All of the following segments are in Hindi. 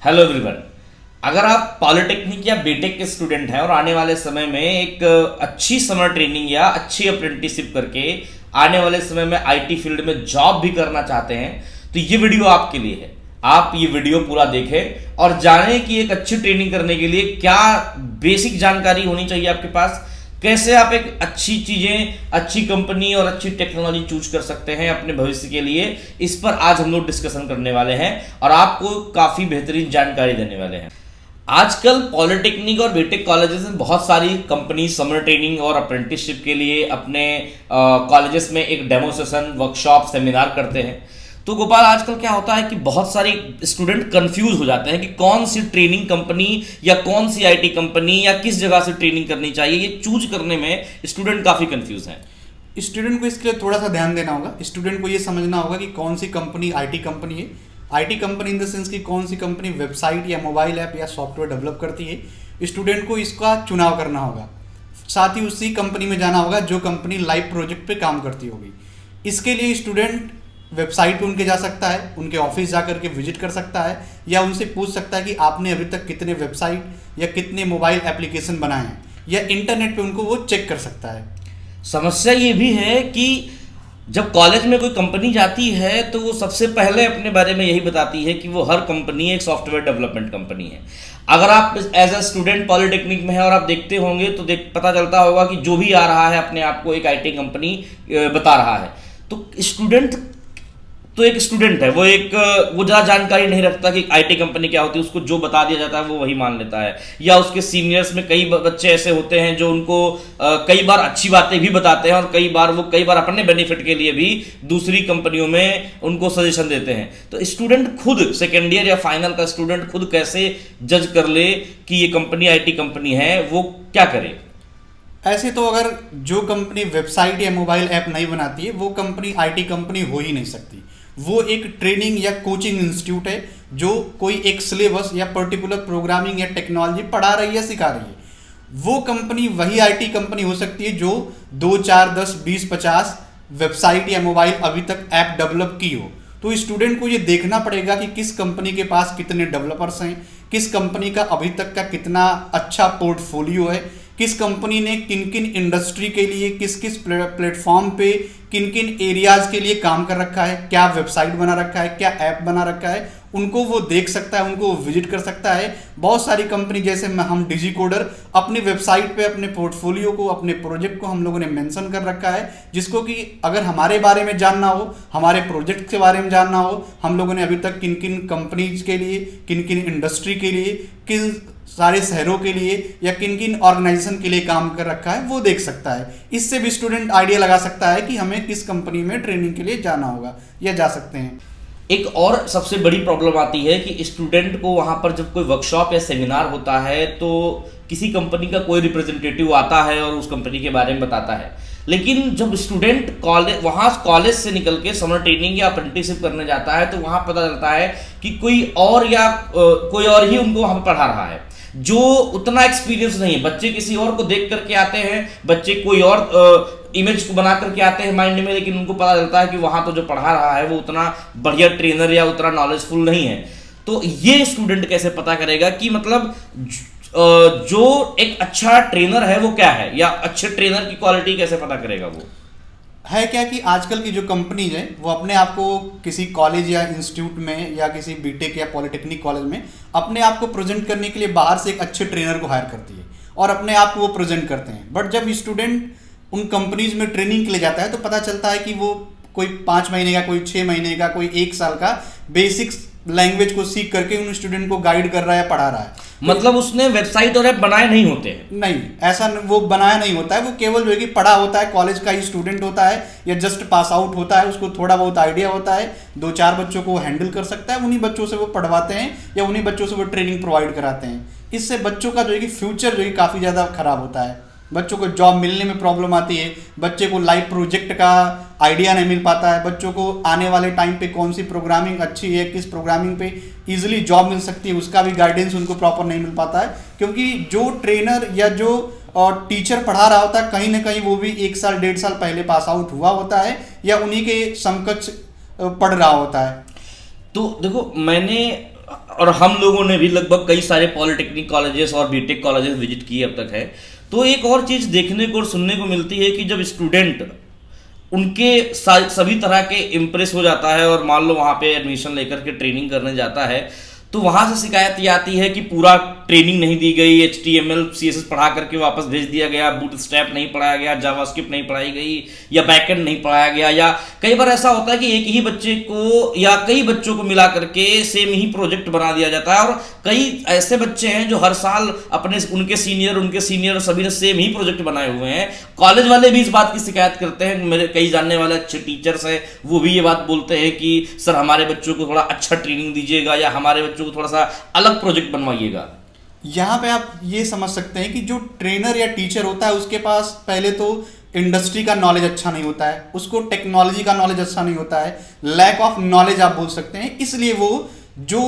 Hello everyone. अगर आप पॉलिटेक्निक या बीटेक के स्टूडेंट हैं और आने वाले समय में एक अच्छी समर ट्रेनिंग या अच्छी अप्रेंटिसशिप करके आने वाले समय में आईटी फील्ड में जॉब भी करना चाहते हैं तो ये वीडियो आपके लिए है। आप ये वीडियो पूरा देखें और जानें कि एक अच्छी ट्रेनिंग करने के लिए क्या बेसिक जानकारी होनी चाहिए आपके पास, कैसे आप एक अच्छी चीजें, अच्छी कंपनी और अच्छी टेक्नोलॉजी चूज कर सकते हैं अपने भविष्य के लिए। इस पर आज हम लोग डिस्कशन करने वाले हैं और आपको काफी बेहतरीन जानकारी देने वाले हैं। आजकल पॉलिटेक्निक और बीटेक कॉलेजेस में बहुत सारी कंपनी समर ट्रेनिंग और अप्रेंटिसशिप के लिए अपने कॉलेजेस में एक डेमो सेशन, वर्कशॉप, सेमिनार करते हैं। तो गोपाल, आजकल क्या होता है कि बहुत सारे स्टूडेंट कंफ्यूज हो जाते हैं कि कौन सी ट्रेनिंग कंपनी या कौन सी आईटी कंपनी या किस जगह से ट्रेनिंग करनी चाहिए, ये चूज करने में स्टूडेंट काफी कंफ्यूज हैं। स्टूडेंट को इसके लिए थोड़ा सा ध्यान देना होगा। स्टूडेंट को ये समझना होगा कि कौन सी कंपनी आईटी कंपनी है। IT company in the sense कि कौन सी कंपनी वेबसाइट या मोबाइल ऐप या सॉफ्टवेयर डेवलप करती है। स्टूडेंट को इसका चुनाव करना होगा। साथ ही उसी कंपनी में जाना होगा जो कंपनी लाइव प्रोजेक्ट पे काम करती होगी। इसके लिए स्टूडेंट वेबसाइट पे उनके जा सकता है, उनके ऑफिस जा करके विजिट कर सकता है या उनसे पूछ सकता है कि आपने अभी तक कितने वेबसाइट या कितने मोबाइल एप्लीकेशन बनाए हैं, या इंटरनेट पे उनको वो चेक कर सकता है। समस्या ये भी है कि जब कॉलेज में कोई कंपनी जाती है तो वो सबसे पहले अपने बारे में यही बताती है कि वो हर कंपनी एक सॉफ्टवेयर डेवलपमेंट कंपनी है। अगर आप एज अ स्टूडेंट पॉलिटेक्निक में है और आप देखते होंगे तो पता चलता होगा कि जो भी आ रहा है अपने आप को एक आईटी कंपनी बता रहा है। तो एक स्टूडेंट है, वो ज़्यादा जानकारी नहीं रखता कि आईटी कंपनी क्या होती है। उसको जो बता दिया जाता है वो वही मान लेता है। या उसके सीनियर्स में कई बच्चे ऐसे होते हैं जो उनको कई बार अच्छी बातें भी बताते हैं और कई बार अपने बेनिफिट के लिए भी दूसरी कंपनियों में उनको सजेशन देते हैं। तो स्टूडेंट खुद, सेकेंड ईयर या फाइनल का स्टूडेंट खुद कैसे जज कर ले कि ये कंपनी आईटी कंपनी है, वो क्या करे? ऐसे तो अगर जो कंपनी वेबसाइट या मोबाइल ऐप नहीं बनाती है वो कंपनी आईटी कंपनी हो ही नहीं सकती। वो एक ट्रेनिंग या कोचिंग इंस्टीट्यूट है जो कोई एक सिलेबस या पर्टिकुलर प्रोग्रामिंग या टेक्नोलॉजी पढ़ा रही है, सिखा रही है। वो कंपनी वही आईटी कंपनी हो सकती है जो 2, 4, 10, 20, 50 वेबसाइट या मोबाइल अभी तक ऐप डेवलप की हो। तो स्टूडेंट को ये देखना पड़ेगा कि किस कंपनी के पास कितने डेवलपर्स हैं, किस कंपनी का अभी तक का कितना अच्छा पोर्टफोलियो है, किस कंपनी ने किन किन इंडस्ट्री के लिए, किस किस प्लेटफॉर्म पे, किन किन एरियाज के लिए काम कर रखा है, क्या वेबसाइट बना रखा है, क्या ऐप बना रखा है, उनको वो देख सकता है, उनको विजिट कर सकता है। बहुत सारी कंपनी जैसे हम डिजिकोडर अपनी वेबसाइट पे अपने पोर्टफोलियो को, अपने प्रोजेक्ट को हम लोगों ने मेंशन कर रखा है, जिसको कि अगर हमारे बारे में जानना हो, हमारे प्रोजेक्ट के बारे में जानना हो, हम लोगों ने अभी तक किन किन कंपनीज के लिए, किन किन इंडस्ट्री के लिए, किन सारे शहरों के लिए या किन किन ऑर्गेनाइजेशन के लिए काम कर रखा है, वो देख सकता है। इससे भी स्टूडेंट आइडिया लगा सकता है कि हमें किस कंपनी में ट्रेनिंग के लिए जाना होगा या जा सकते हैं। एक और सबसे बड़ी प्रॉब्लम आती है कि स्टूडेंट को वहां पर जब कोई वर्कशॉप या सेमिनार होता है तो किसी कंपनी का कोई रिप्रेजेंटेटिव आता है और उस कंपनी के बारे में बताता है। लेकिन जब स्टूडेंट कॉलेज से निकल के समर ट्रेनिंग या अप्रेंटिसशिप करने जाता है तो वहां पता चलता है कि कोई और ही उनको वहां पर पढ़ा रहा है जो उतना एक्सपीरियंस नहीं है। बच्चे किसी और को देख करके आते हैं, बच्चे कोई और इमेज को बना करके आते हैं माइंड में, लेकिन उनको पता चलता है कि वहां तो जो पढ़ा रहा है वो उतना बढ़िया ट्रेनर या उतना नॉलेजफुल नहीं है। तो ये स्टूडेंट कैसे पता करेगा कि मतलब जो एक अच्छा ट्रेनर है वो क्या है, या अच्छे ट्रेनर की क्वालिटी कैसे पता करेगा? वो है क्या कि आजकल की जो कंपनीज है वो अपने आप को किसी कॉलेज या इंस्टीट्यूट में या किसी बीटेक या पॉलिटेक्निक कॉलेज में अपने आप को प्रेजेंट करने के लिए बाहर से एक अच्छे ट्रेनर को हायर करती है और अपने आप को वो प्रेजेंट करते हैं। बट जब स्टूडेंट उन कंपनीज में ट्रेनिंग के लिए जाता है तो पता चलता है कि वो कोई 5 महीने का, कोई 6 महीने का, कोई 1 साल का बेसिक्स लैंग्वेज को सीख करके उन स्टूडेंट को गाइड कर रहा है, पढ़ा रहा है। मतलब उसने वेबसाइट और ऐप बनाए नहीं होते हैं? नहीं, ऐसा वो बनाया नहीं होता है। वो केवल जो है कि पढ़ा होता है, कॉलेज का ही स्टूडेंट होता है या जस्ट पास आउट होता है, उसको थोड़ा बहुत आइडिया होता है, 2-4 बच्चों को हैंडल कर सकता है। उन्हीं बच्चों से वो पढ़वाते हैं या उन्हीं बच्चों से वो ट्रेनिंग प्रोवाइड कराते हैं। इससे बच्चों का जो है कि फ्यूचर जो है काफ़ी ज़्यादा खराब होता है। बच्चों को जॉब मिलने में प्रॉब्लम आती है, बच्चे को लाइव प्रोजेक्ट का आइडिया नहीं मिल पाता है, बच्चों को आने वाले टाइम पे कौन सी प्रोग्रामिंग अच्छी है, किस प्रोग्रामिंग पे इजीली जॉब मिल सकती है, उसका भी गाइडेंस उनको प्रॉपर नहीं मिल पाता है। क्योंकि जो ट्रेनर या जो टीचर पढ़ा रहा होता है कहीं ना कहीं वो भी 1 साल 1.5 साल पहले पास आउट हुआ होता है या उन्हीं के समकक्ष पढ़ रहा होता है। तो देखो, मैंने और हम लोगों ने भी लगभग कई सारे पॉलिटेक्निक कॉलेजेस और बीटेक कॉलेजेस विजिट किए अब तक है। तो एक और चीज़ देखने को और सुनने को मिलती है कि जब स्टूडेंट उनके सभी तरह के इम्प्रेस हो जाता है और मान लो वहाँ पे एडमिशन लेकर के ट्रेनिंग करने जाता है, तो वहाँ से शिकायत ये आती है कि पूरा ट्रेनिंग नहीं दी गई, HTML CSS पढ़ा करके वापस भेज दिया गया, बूटस्ट्रैप नहीं पढ़ाया गया, जावास्क्रिप्ट नहीं पढ़ाई गई, या बैकएंड नहीं पढ़ाया गया, या कई बार ऐसा होता है कि एक ही बच्चे को या कई बच्चों को मिला करके सेम ही प्रोजेक्ट बना दिया जाता है। और कई ऐसे बच्चे हैं जो हर साल अपने उनके सीनियर सभी ने सेम ही प्रोजेक्ट बनाए हुए हैं। कॉलेज वाले भी इस बात की शिकायत करते हैं, मेरे कई जानने वाले अच्छे टीचर्स हैं, वो भी ये बात बोलते हैं कि सर हमारे बच्चों को थोड़ा अच्छा ट्रेनिंग दीजिएगा या हमारे बच्चों को थोड़ा सा अलग प्रोजेक्ट बनवाइएगा। यहाँ पे आप ये समझ सकते हैं कि जो ट्रेनर या टीचर होता है उसके पास पहले तो इंडस्ट्री का नॉलेज अच्छा नहीं होता है, उसको टेक्नोलॉजी का नॉलेज अच्छा नहीं होता है, लैक ऑफ नॉलेज आप बोल सकते हैं। इसलिए वो जो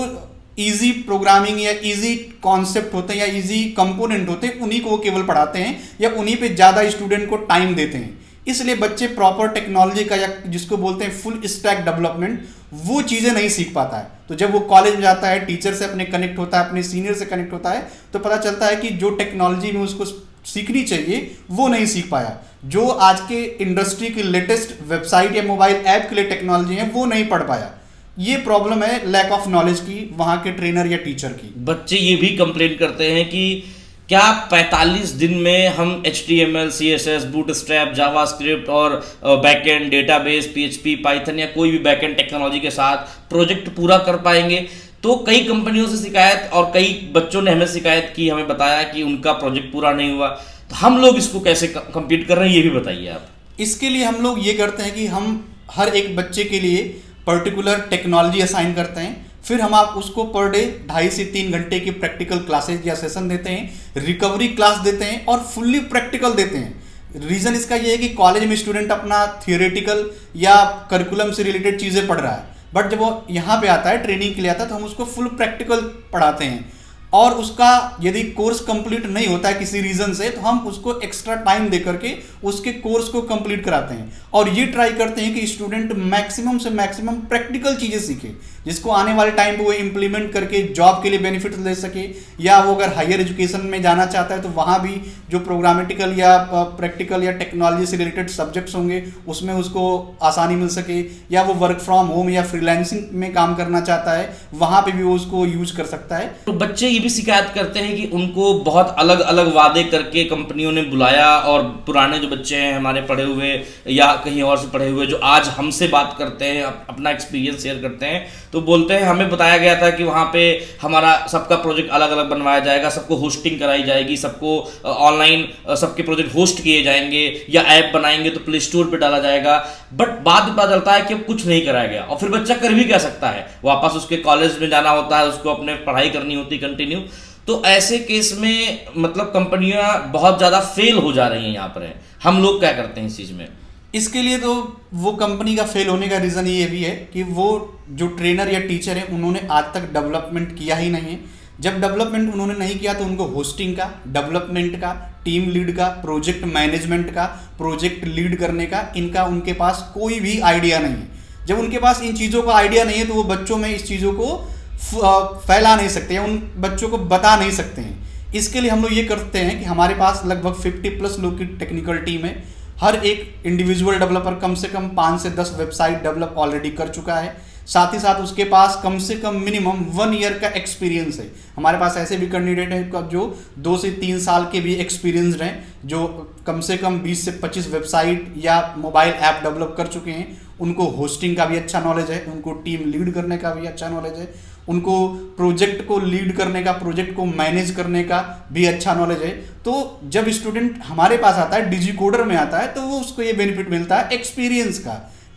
इजी प्रोग्रामिंग या इजी कॉन्सेप्ट होते हैं या इजी कंपोनेंट होते हैं उन्हीं को वो केवल पढ़ाते हैं या उन्हीं पे ज़्यादा स्टूडेंट को टाइम देते हैं। इसलिए बच्चे प्रॉपर टेक्नोलॉजी का या जिसको बोलते हैं फुल स्टैक डेवलपमेंट वो चीज़ें नहीं सीख पाता है। तो जब वो कॉलेज में जाता है, टीचर से अपने कनेक्ट होता है, अपने सीनियर से कनेक्ट होता है, तो पता चलता है कि जो टेक्नोलॉजी में उसको सीखनी चाहिए वो नहीं सीख पाया। जो आज के इंडस्ट्री की लेटेस्ट वेबसाइट या मोबाइल ऐप के लिए टेक्नोलॉजी है वो नहीं पढ़ पाया। ये प्रॉब्लम है लैक ऑफ नॉलेज की वहाँ के ट्रेनर या टीचर की। बच्चे ये भी कंप्लेन करते हैं कि क्या 45 दिन में हम HTML CSS बूटस्ट्रैप जावास्क्रिप्ट और बैकएंड डेटाबेस PHP पाइथन या कोई भी बैकएंड टेक्नोलॉजी के साथ प्रोजेक्ट पूरा कर पाएंगे। तो कई कंपनियों से शिकायत और कई बच्चों ने हमें शिकायत की, हमें बताया कि उनका प्रोजेक्ट पूरा नहीं हुआ। तो हम लोग इसको कैसे कंप्लीट कर रहे हैं ये भी बताइए आप। इसके लिए हम लोग ये करते हैं कि हम हर एक बच्चे के लिए पर्टिकुलर टेक्नोलॉजी असाइन करते हैं, फिर हम आप उसको पर डे 2.5 से 3 घंटे की प्रैक्टिकल क्लासेज या सेशन देते हैं, रिकवरी क्लास देते हैं और फुल्ली प्रैक्टिकल देते हैं। रीज़न इसका ये है कि कॉलेज में स्टूडेंट अपना थियोरेटिकल या करिकुलम से रिलेटेड चीज़ें पढ़ रहा है, बट जब वो यहाँ पे आता है ट्रेनिंग के लिए आता है तो हम उसको फुल प्रैक्टिकल पढ़ाते हैं। और उसका यदि कोर्स कंप्लीट नहीं होता है किसी रीज़न से तो हम उसको एक्स्ट्रा टाइम दे करके उसके कोर्स को कंप्लीट कराते हैं और ये ट्राई करते हैं कि स्टूडेंट मैक्सिमम से मैक्सिमम प्रैक्टिकल चीज़ें सीखे जिसको आने वाले टाइम पे वो इम्प्लीमेंट करके जॉब के लिए बेनिफिट ले सके, या वो अगर हायर एजुकेशन में जाना चाहता है तो वहाँ भी जो प्रोग्रामेटिकल या प्रैक्टिकल या टेक्नोलॉजी से रिलेटेड सब्जेक्ट्स होंगे उसमें उसको आसानी मिल सके, या वो वर्क फ्रॉम होम या फ्रीलांसिंग में काम करना चाहता है वहाँ पे भी वो उसको यूज कर सकता है। तो बच्चे ये भी शिकायत करते हैं कि उनको बहुत अलग अलग वादे करके कंपनियों ने बुलाया और पुराने जो बच्चे हैं हमारे पढ़े हुए या कहीं और से पढ़े हुए जो आज हमसे बात करते हैं, अपना एक्सपीरियंस शेयर करते हैं, तो बोलते हैं हमें बताया गया था कि वहाँ पे हमारा सबका प्रोजेक्ट अलग अलग बनवाया जाएगा, सबको होस्टिंग कराई जाएगी, सबको ऑनलाइन सबके प्रोजेक्ट होस्ट किए जाएंगे, या ऐप बनाएंगे तो प्ले स्टोर पे डाला जाएगा। बट बाद में पता चलता है कि अब कुछ नहीं कराया गया और फिर बच्चा कर भी क्या सकता है, वापस उसके कॉलेज में जाना होता है, उसको अपने पढ़ाई करनी होती कंटिन्यू। तो ऐसे केस में मतलब कंपनियां बहुत ज़्यादा फेल हो जा रही हैं यहाँ पर। हम लोग क्या करते हैं इस चीज़ में? इसके लिए तो वो कंपनी का फेल होने का रीज़न ये भी है कि वो जो ट्रेनर या टीचर है उन्होंने आज तक डेवलपमेंट किया ही नहीं है। जब डेवलपमेंट उन्होंने नहीं किया तो उनको होस्टिंग का, डेवलपमेंट का, टीम लीड का, प्रोजेक्ट मैनेजमेंट का, प्रोजेक्ट लीड करने का, इनका उनके पास कोई भी आइडिया नहीं है। जब उनके पास इन चीज़ों का आइडिया नहीं है तो वो बच्चों में इस चीज़ों को फैला नहीं सकते, उन बच्चों को बता नहीं सकते हैं। इसके लिए हम लोग ये करते हैं कि हमारे पास लगभग 50+ लोग की टेक्निकल टीम है। हर एक इंडिविजुअल डेवलपर कम से कम 5 से 10 वेबसाइट डेवलप ऑलरेडी कर चुका है। साथ ही साथ उसके पास कम से कम मिनिमम 1 ईयर का एक्सपीरियंस है। हमारे पास ऐसे भी कैंडिडेट हैं जो 2 से 3 साल के भी एक्सपीरियंसड हैं, जो कम से कम 20 से 25 वेबसाइट या मोबाइल ऐप डेवलप कर चुके हैं। उनको होस्टिंग का भी अच्छा नॉलेज है, उनको टीम लीड करने का भी अच्छा नॉलेज है, उनको प्रोजेक्ट को लीड करने का, प्रोजेक्ट को मैनेज करने का भी अच्छा नॉलेज है। तो जब स्टूडेंट हमारे पास आता है, डिजिकोडर में आता है, तो वो उसको ये बेनिफिट मिलता है एक्सपीरियंस का,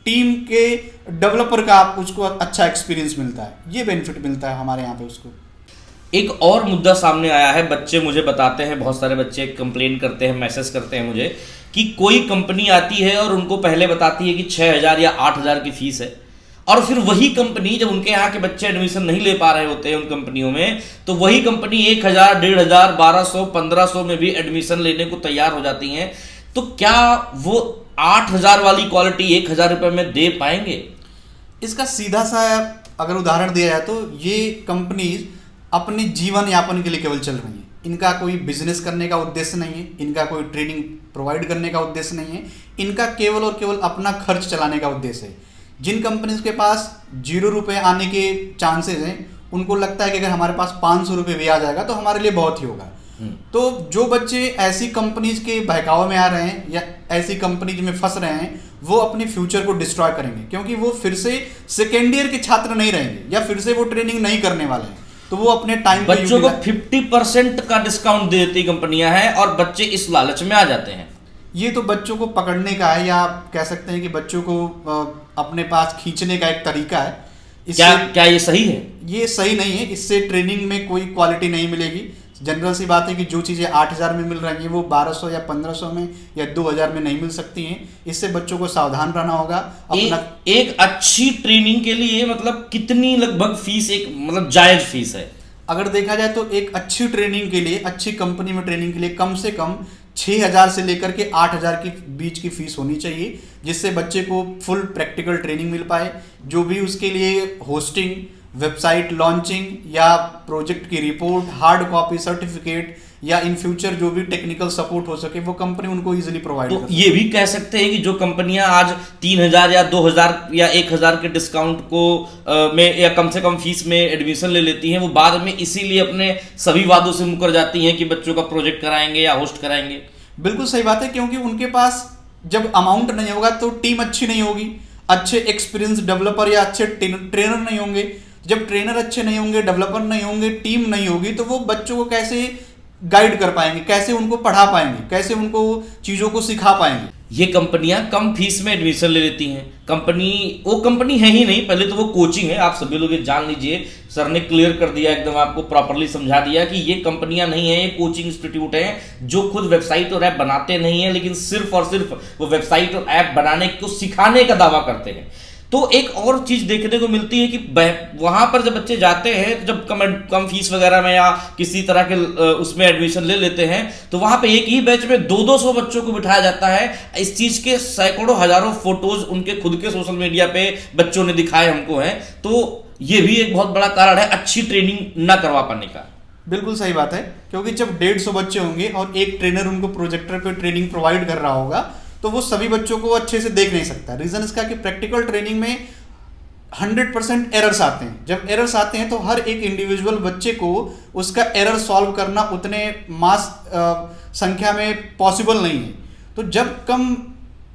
टीम के डेवलपर का उसको अच्छा एक्सपीरियंस मिलता है, ये बेनिफिट मिलता है हमारे यहाँ पे उसको। एक और मुद्दा सामने आया है, बच्चे मुझे बताते हैं, बहुत सारे बच्चे कंप्लेन करते हैं, मैसेज करते हैं मुझे कि कोई कंपनी आती है और उनको पहले बताती है कि 6,000 या 8,000 की फीस है, और फिर वही कंपनी जब उनके यहाँ के बच्चे एडमिशन नहीं ले पा रहे होते हैं उन कंपनियों में, तो वही कंपनी 1,000, 1,500, 1,200, 1,500 में भी एडमिशन लेने को तैयार हो जाती हैं। तो क्या वो 8,000 वाली क्वालिटी 1,000 रुपये में दे पाएंगे? इसका सीधा सा अगर उदाहरण दिया जाए तो ये कंपनीज अपने जीवन यापन के लिए केवल चल रही हैं। इनका कोई बिजनेस करने का उद्देश्य नहीं है, इनका कोई ट्रेनिंग प्रोवाइड करने का उद्देश्य नहीं है, इनका केवल और केवल अपना खर्च चलाने का उद्देश्य है। जिन कंपनीज के पास 0 रुपये आने के चांसेस हैं, उनको लगता है कि अगर हमारे पास 500 रुपये भी आ जाएगा तो हमारे लिए बहुत ही होगा। तो जो बच्चे ऐसी कंपनीज के बहकावे में आ रहे हैं या ऐसी कंपनीज में फंस रहे हैं, वो अपने फ्यूचर को डिस्ट्रॉय करेंगे, क्योंकि वो फिर से सेकेंड ईयर के छात्र नहीं रहेंगे या फिर से वो ट्रेनिंग नहीं करने वाले हैं। तो वो अपने टाइम बच्चों को 50% का डिस्काउंट दे देती कंपनियां हैं और बच्चे इस लालच में आ जाते हैं। ये तो बच्चों को पकड़ने का है, या आप कह सकते हैं कि बच्चों को अपने पास खींचने का एक तरीका है। क्या ये सही है? ये सही नहीं है। इससे ट्रेनिंग में कोई क्वालिटी नहीं मिलेगी। जनरल सी बात है कि जो चीज़ें 8,000 में मिल रही हैं वो 1,200 या 1,500 में या 2,000 में नहीं मिल सकती हैं। इससे बच्चों को सावधान रहना होगा। एक अच्छी ट्रेनिंग के लिए मतलब कितनी लगभग फीस, एक मतलब जायज फीस है? अगर देखा जाए तो एक अच्छी ट्रेनिंग के लिए, अच्छी कंपनी में ट्रेनिंग के लिए कम से कम 6,000 से लेकर के 8,000 के बीच की फीस होनी चाहिए, जिससे बच्चे को फुल प्रैक्टिकल ट्रेनिंग मिल पाए। जो भी उसके लिए होस्टिंग, वेबसाइट लॉन्चिंग या प्रोजेक्ट की रिपोर्ट, हार्ड कॉपी सर्टिफिकेट या इन फ्यूचर जो भी टेक्निकल सपोर्ट हो सके, वो कंपनी उनको इजीली प्रोवाइड तो ये भी कह सकते हैं कि जो कंपनियां आज 3,000 या 2,000 या 1,000 के डिस्काउंट को में या कम से कम फीस में एडमिशन ले लेती हैं, वो बाद में इसीलिए अपने सभी वादों से मुकर जाती हैं कि बच्चों का प्रोजेक्ट कराएंगे या होस्ट कराएंगे। बिल्कुल सही बात है, क्योंकि उनके पास जब अमाउंट नहीं होगा तो टीम अच्छी नहीं होगी, अच्छे एक्सपीरियंस डेवलपर या अच्छे ट्रेनर नहीं होंगे। जब ट्रेनर अच्छे नहीं होंगे, डेवलपर नहीं होंगे, टीम नहीं होगी, तो वो बच्चों को कैसे गाइड कर पाएंगे, कैसे उनको पढ़ा पाएंगे, कैसे उनको चीज़ों को सिखा पाएंगे। ये कंपनियां कम फीस में एडमिशन ले लेती हैं। वो कंपनी है ही नहीं, पहले तो वो कोचिंग है। आप सभी लोग ये जान लीजिए, सर ने क्लियर कर दिया, एकदम आपको प्रॉपरली समझा दिया कि ये कंपनियां नहीं है, ये कोचिंग इंस्टीट्यूट है जो खुद वेबसाइट और ऐप बनाते नहीं है, लेकिन सिर्फ और सिर्फ वो वेबसाइट और ऐप बनाने को सिखाने का दावा करते हैं। तो एक और चीज देखने को मिलती है कि वहां पर जब बच्चे जाते हैं, जब कम फीस वगैरह में या किसी तरह के उसमें एडमिशन ले लेते हैं, तो वहां पे एक ही बैच में 200 बच्चों को बिठाया जाता है। इस चीज के सैकड़ों हजारों फोटोज उनके खुद के सोशल मीडिया पे बच्चों ने दिखाए हमको हैं। तो ये भी एक बहुत बड़ा कारण है अच्छी ट्रेनिंग ना करवा पाने का। बिल्कुल सही बात है, क्योंकि जब 150 बच्चे होंगे और एक ट्रेनर उनको प्रोजेक्टर पे ट्रेनिंग प्रोवाइड कर रहा होगा, तो वो सभी बच्चों को अच्छे से देख नहीं सकता। रीजन इसका कि प्रैक्टिकल ट्रेनिंग में 100% एरर्स आते हैं। जब एरर्स आते हैं तो हर एक इंडिविजुअल बच्चे को उसका एरर सॉल्व करना उतने मास संख्या में पॉसिबल नहीं है। तो जब कम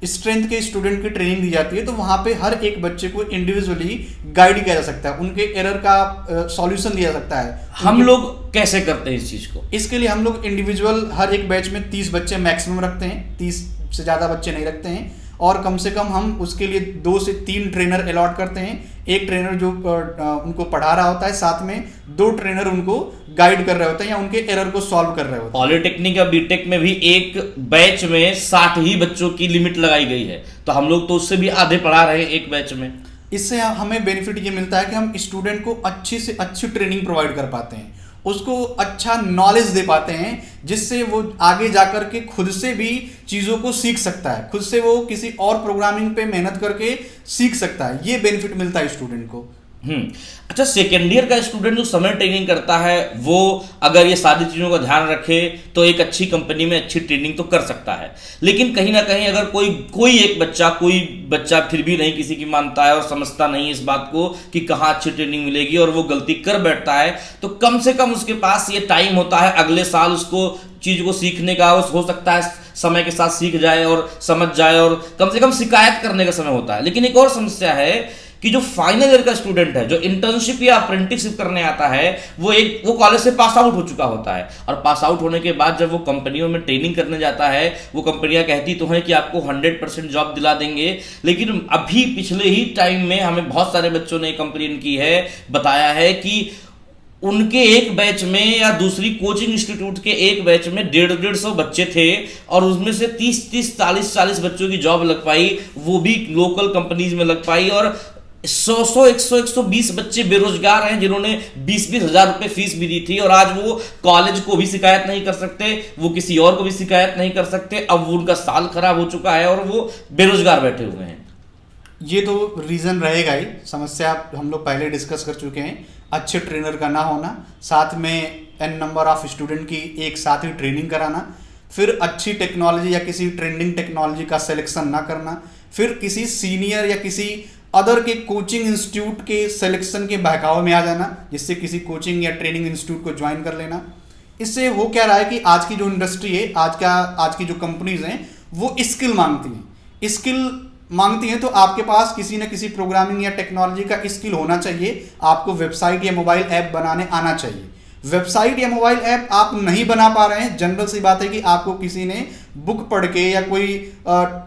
स्ट्रेंथ के स्टूडेंट की ट्रेनिंग दी जाती है, तो वहाँ पे हर एक बच्चे को इंडिविजुअली गाइड किया जा सकता है, उनके एरर का सॉल्यूशन दिया जा सकता है। हम लोग कैसे करते हैं इस चीज़ को? इसके लिए हम लोग इंडिविजुअल हर एक बैच में 30 बच्चे मैक्सिमम रखते हैं, 30 से ज़्यादा बच्चे नहीं रखते हैं। और कम से कम हम उसके लिए 2 से 3 ट्रेनर अलॉट करते हैं। एक ट्रेनर जो उनको पढ़ा रहा होता है, साथ में 2 ट्रेनर उनको गाइड कर रहे होते हैं या उनके एरर को सॉल्व कर रहे होते हैं। पॉलिटेक्निक या बीटेक में भी एक बैच में 60 ही बच्चों की लिमिट लगाई गई है, तो हम लोग तो उससे भी आधे पढ़ा रहे हैं एक बैच में। इससे हमें बेनिफिट ये मिलता है कि हम स्टूडेंट को अच्छी से अच्छी ट्रेनिंग प्रोवाइड कर पाते हैं, उसको अच्छा नॉलेज दे पाते हैं, जिससे वो आगे जाकर के खुद से भी चीज़ों को सीख सकता है, खुद से वो किसी और प्रोग्रामिंग पे मेहनत करके सीख सकता है। ये बेनिफिट मिलता है स्टूडेंट को। अच्छा, सेकेंड ईयर का स्टूडेंट जो समर ट्रेनिंग करता है, वो अगर ये सारी चीज़ों का ध्यान रखे तो एक अच्छी कंपनी में अच्छी ट्रेनिंग तो कर सकता है। लेकिन कहीं ना कहीं अगर कोई बच्चा फिर भी नहीं किसी की मानता है और समझता नहीं इस बात को कि कहाँ अच्छी ट्रेनिंग मिलेगी और वो गलती कर बैठता है, तो कम से कम उसके पास ये टाइम होता है अगले साल उसको चीज़ को सीखने का। हो सकता है समय के साथ सीख जाए और समझ जाए और कम से कम शिकायत करने का समय होता है। लेकिन एक और समस्या है कि जो फाइनल ईयर का स्टूडेंट है, जो इंटर्नशिप या अप्रेंटिसशिप करने आता है, वो कॉलेज से पास आउट हो चुका होता है। और पास आउट होने के बाद जब वो कंपनियों में ट्रेनिंग करने जाता है, वो कंपनियां कहती तो हैं कि आपको 100% जॉब दिला देंगे, लेकिन अभी पिछले ही टाइम में हमें बहुत सारे बच्चों ने कंप्लेन की है, बताया है कि उनके एक बैच में या दूसरी कोचिंग इंस्टीट्यूट के एक बैच में 150 बच्चे थे और उसमें से 30 40 बच्चों की जॉब लग पाई, वो भी लोकल कंपनीज में लग पाई। और 120 बच्चे बेरोजगार हैं जिन्होंने 20 हजार रुपए फीस भी दी थी, और आज वो कॉलेज को भी शिकायत नहीं कर सकते, वो किसी और को भी शिकायत नहीं कर सकते। अब उनका साल खराब हो चुका है और वो बेरोजगार बैठे हुए हैं। ये तो रीज़न रहेगा ही। समस्या हम लोग पहले डिस्कस कर चुके हैं, अच्छे ट्रेनर का ना होना, साथ में n नंबर ऑफ स्टूडेंट की एक साथ ही ट्रेनिंग कराना, फिर अच्छी टेक्नोलॉजी या किसी ट्रेंडिंग टेक्नोलॉजी का सिलेक्शन ना करना, फिर किसी सीनियर या किसी अदर के कोचिंग इंस्टीट्यूट के सिलेक्शन के बहकावे में आ जाना, जिससे किसी कोचिंग या ट्रेनिंग इंस्टीट्यूट को ज्वाइन कर लेना। इससे हो क्या रहा है कि आज की जो इंडस्ट्री है, आज की जो कंपनीज हैं, वो स्किल मांगती हैं। स्किल मांगती हैं तो आपके पास किसी न किसी प्रोग्रामिंग या टेक्नोलॉजी का स्किल होना चाहिए। आपको वेबसाइट या मोबाइल ऐप बनाने आना चाहिए। वेबसाइट या मोबाइल ऐप आप नहीं बना पा रहे हैं, जनरल सी बात है कि आपको किसी ने बुक पढ़ के या कोई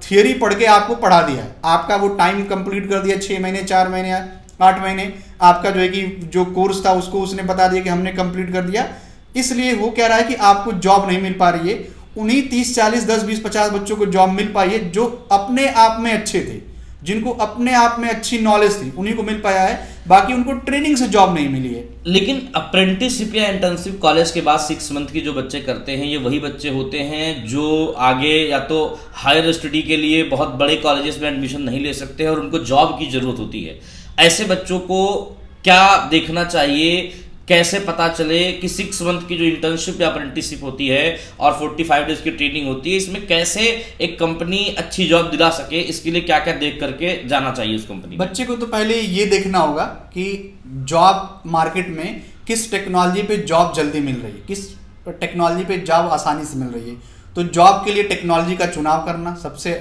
थियरी पढ़ के आपको पढ़ा दिया है, आपका वो टाइम कंप्लीट कर दिया, 6 महीने 4 महीने 8 महीने आपका जो है कि जो कोर्स था उसको उसने बता दिया कि हमने कंप्लीट कर दिया। इसलिए वो कह रहा है कि आपको जॉब नहीं मिल पा रही है। उन्हीं 30 40 10 20 50 बच्चों को जॉब मिल पाई है जो अपने आप में अच्छे थे, जिनको अपने आप में अच्छी नॉलेज थी, उन्हीं को मिल पाया है। बाकी उनको ट्रेनिंग से जॉब नहीं मिली है। लेकिन अप्रेंटिसशिप या इंटर्नशिप कॉलेज के बाद 6 मंथ की जो बच्चे करते हैं, ये वही बच्चे होते हैं जो आगे या तो हायर स्टडी के लिए बहुत बड़े कॉलेजेस में एडमिशन नहीं ले सकते हैं और उनको जॉब की जरूरत होती है। ऐसे बच्चों को क्या देखना चाहिए, कैसे पता चले कि 6 मंथ की जो इंटर्नशिप या अप्रेंटिसशिप होती है और 45 डेज की ट्रेनिंग होती है, इसमें कैसे एक कंपनी अच्छी जॉब दिला सके, इसके लिए क्या क्या देख करके जाना चाहिए उस कंपनी? बच्चे को तो पहले ये देखना होगा कि जॉब मार्केट में किस टेक्नोलॉजी पे जॉब जल्दी मिल रही है, किस टेक्नोलॉजी पे जॉब आसानी से मिल रही है। तो जॉब के लिए टेक्नोलॉजी का चुनाव करना सबसे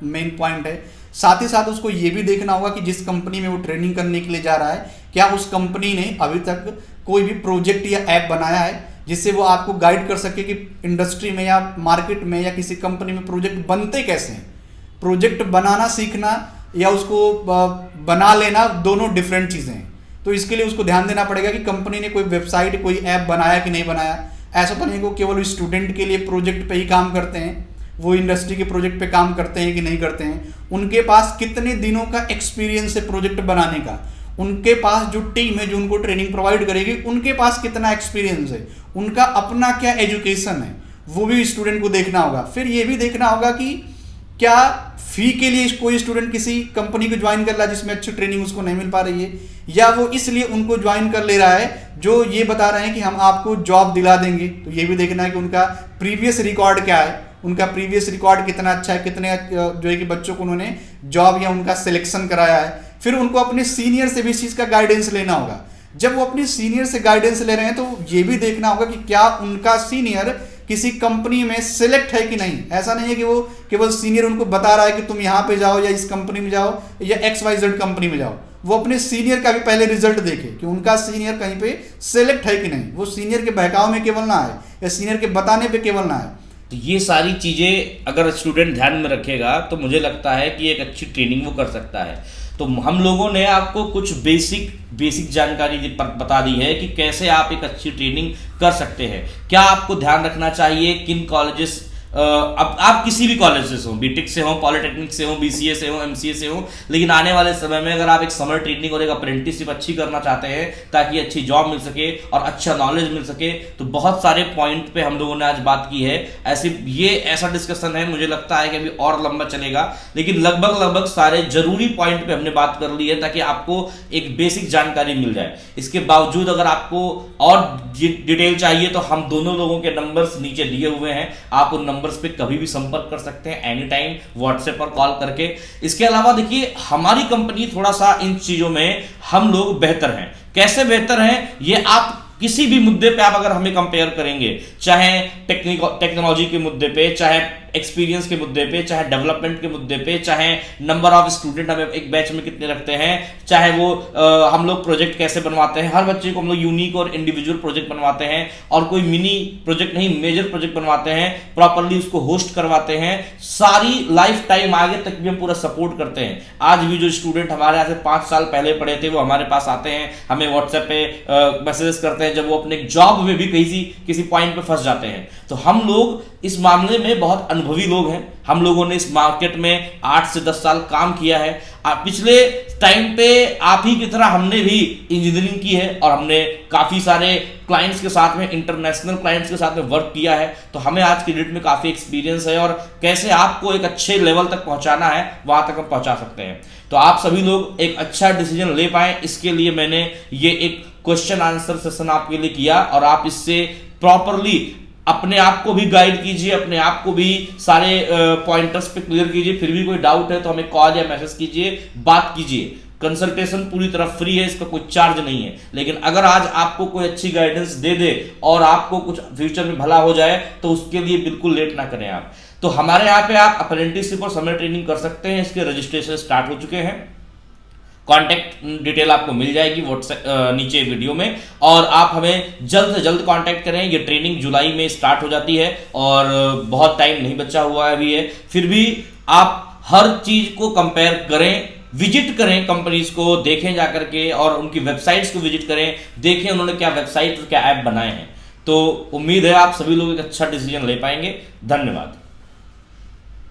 मेन पॉइंट है। साथ ही साथ उसको ये भी देखना होगा कि जिस कंपनी में वो ट्रेनिंग करने के लिए जा रहा है, क्या उस कंपनी ने अभी तक कोई भी प्रोजेक्ट या ऐप बनाया है जिससे वो आपको गाइड कर सके कि इंडस्ट्री में या मार्केट में या किसी कंपनी में प्रोजेक्ट बनते कैसे हैं। प्रोजेक्ट बनाना सीखना या उसको बना लेना दोनों डिफरेंट चीज़ें हैं। तो इसके लिए उसको ध्यान देना पड़ेगा कि कंपनी ने कोई वेबसाइट, कोई ऐप बनाया कि नहीं बनाया। ऐसा तो नहीं कि केवल स्टूडेंट के लिए प्रोजेक्ट पे ही काम करते हैं, वो इंडस्ट्री के प्रोजेक्ट पे काम करते हैं कि नहीं करते हैं। उनके पास कितने दिनों का एक्सपीरियंस है प्रोजेक्ट बनाने का, उनके पास जो टीम है जो उनको ट्रेनिंग प्रोवाइड करेगी उनके पास कितना एक्सपीरियंस है, उनका अपना क्या एजुकेशन है, वो भी स्टूडेंट को देखना होगा। फिर ये भी देखना होगा कि क्या फी के लिए कोई स्टूडेंट किसी कंपनी को ज्वाइन कर रहा है जिसमें अच्छी ट्रेनिंग उसको नहीं मिल पा रही है, या वो इसलिए उनको ज्वाइन कर ले रहा है जो ये बता रहे हैं कि हम आपको जॉब दिला देंगे। तो ये भी देखना है कि उनका प्रीवियस रिकॉर्ड क्या है, उनका प्रीवियस रिकॉर्ड कितना अच्छा है, कितने जो है कि बच्चों को उन्होंने जॉब या उनका सिलेक्शन कराया है। फिर उनको अपने सीनियर से भी इस चीज़ का गाइडेंस लेना होगा। जब वो अपने सीनियर से गाइडेंस ले रहे हैं तो ये भी देखना होगा कि क्या उनका सीनियर किसी कंपनी में सिलेक्ट है कि नहीं। ऐसा नहीं है कि वो केवल सीनियर उनको बता रहा है कि तुम यहाँ पे जाओ या इस कंपनी में जाओ या XYZ कंपनी में जाओ। वो अपने सीनियर का भी पहले रिजल्ट देखे कि उनका सीनियर कहीं पे सिलेक्ट है कि नहीं, वो सीनियर के बहकाव में केवल ना आए या सीनियर के बताने पे केवल ना आए। तो ये सारी चीज़ें अगर स्टूडेंट ध्यान में रखेगा तो मुझे लगता है कि एक अच्छी ट्रेनिंग वो कर सकता है। तो हम लोगों ने आपको कुछ बेसिक जानकारी बता दी है कि कैसे आप एक अच्छी ट्रेनिंग कर सकते हैं। क्या आपको ध्यान रखना चाहिए, किन कॉलेजेस, अब आप किसी भी कॉलेज से हो, बीटेक से हो, पॉलिटेक्निक से हो, BCA से हो, MCA से हो, लेकिन आने वाले समय में अगर आप एक समर ट्रेनिंग और एक अप्रेंटिसशिप अच्छी करना चाहते हैं ताकि अच्छी जॉब मिल सके और अच्छा नॉलेज मिल सके, तो बहुत सारे पॉइंट पे हम लोगों ने आज बात की है। ऐसा डिस्कशन है, मुझे लगता है कि अभी और लंबा चलेगा, लेकिन लगभग सारे जरूरी पॉइंट पे हमने बात कर ली है ताकि आपको एक बेसिक जानकारी मिल जाए। इसके बावजूद अगर आपको और डिटेल चाहिए तो हम दोनों लोगों के नंबर्स नीचे दिए हुए हैं, आप उन नंबर्स पे कभी भी संपर्क कर सकते हैं, एनी टाइम व्हाट्सएप पर कॉल करके। इसके अलावा देखिए, हमारी कंपनी थोड़ा सा इन चीजों में हम लोग बेहतर हैं। कैसे बेहतर हैं, ये आप किसी भी मुद्दे पे आप अगर हमें कंपेयर करेंगे, चाहे टेक्नोलॉजी के मुद्दे पे, चाहे एक्सपीरियंस के मुद्दे पे, चाहे डेवलपमेंट के मुद्दे पे, चाहे नंबर ऑफ स्टूडेंट हमें एक बैच में कितने रखते हैं, चाहे वो हम लोग प्रोजेक्ट कैसे बनवाते हैं, हर बच्चे को हम लोग यूनिक और इंडिविजुअल प्रोजेक्ट बनवाते हैं और कोई मिनी प्रोजेक्ट नहीं मेजर प्रोजेक्ट बनवाते हैं, प्रॉपरली उसको होस्ट करवाते हैं, सारी लाइफ टाइम आगे तक भी हम पूरा सपोर्ट करते हैं। आज भी जो स्टूडेंट हमारे यहाँ से 5 साल पहले पढ़े थे वो हमारे पास आते हैं, हमें व्हाट्सएप पे मैसेजेस करते हैं जब वो अपने जॉब में भी किसी पॉइंट पे फंस जाते हैं। तो हम लोग इस मामले में बहुत अनुभवी लोग हैं। हम लोगों ने इस मार्केट में 8 से 10 साल काम किया है। पिछले टाइम पे आप ही की तरह हमने भी इंजीनियरिंग की है और हमने काफी सारे क्लाइंट्स के साथ में, इंटरनेशनल क्लाइंट्स के साथ में वर्क किया है, तो हमें आज की डेट में काफी एक्सपीरियंस है और कैसे आपको एक अच्छे लेवल तक पहुंचाना है वहां तक हम पहुंचा सकते हैं। तो आप सभी लोग एक अच्छा डिसीजन ले पाए, इसके लिए मैंने ये एक क्वेश्चन आंसर सेशन आपके लिए किया और आप इससे प्रॉपरली अपने आप को भी गाइड कीजिए, अपने आप को भी सारे पॉइंटर्स पे क्लियर कीजिए। फिर भी कोई डाउट है तो हमें कॉल या मैसेज कीजिए, बात कीजिए। कंसल्टेशन पूरी तरह फ्री है, इसका कोई चार्ज नहीं है। लेकिन अगर आज आपको कोई अच्छी गाइडेंस दे दे और आपको कुछ फ्यूचर में भला हो जाए तो उसके लिए बिल्कुल लेट ना करें आप। तो हमारे यहाँ पे आप अप्रेंटिसशिप और समर ट्रेनिंग कर सकते हैं, इसके रजिस्ट्रेशन स्टार्ट हो चुके हैं। कांटेक्ट डिटेल आपको मिल जाएगी व्हाट्सएप नीचे वीडियो में, और आप हमें जल्द से जल्द कांटेक्ट करें। ये ट्रेनिंग जुलाई में स्टार्ट हो जाती है और बहुत टाइम नहीं बचा हुआ है अभी है। फिर भी आप हर चीज को कंपेयर करें, विजिट करें, कंपनीज को देखें जाकर के और उनकी वेबसाइट्स को विजिट करें, देखें उन्होंने क्या वेबसाइट और क्या ऐप बनाए हैं। तो उम्मीद है आप सभी लोग एक अच्छा डिसीजन ले पाएंगे। धन्यवाद।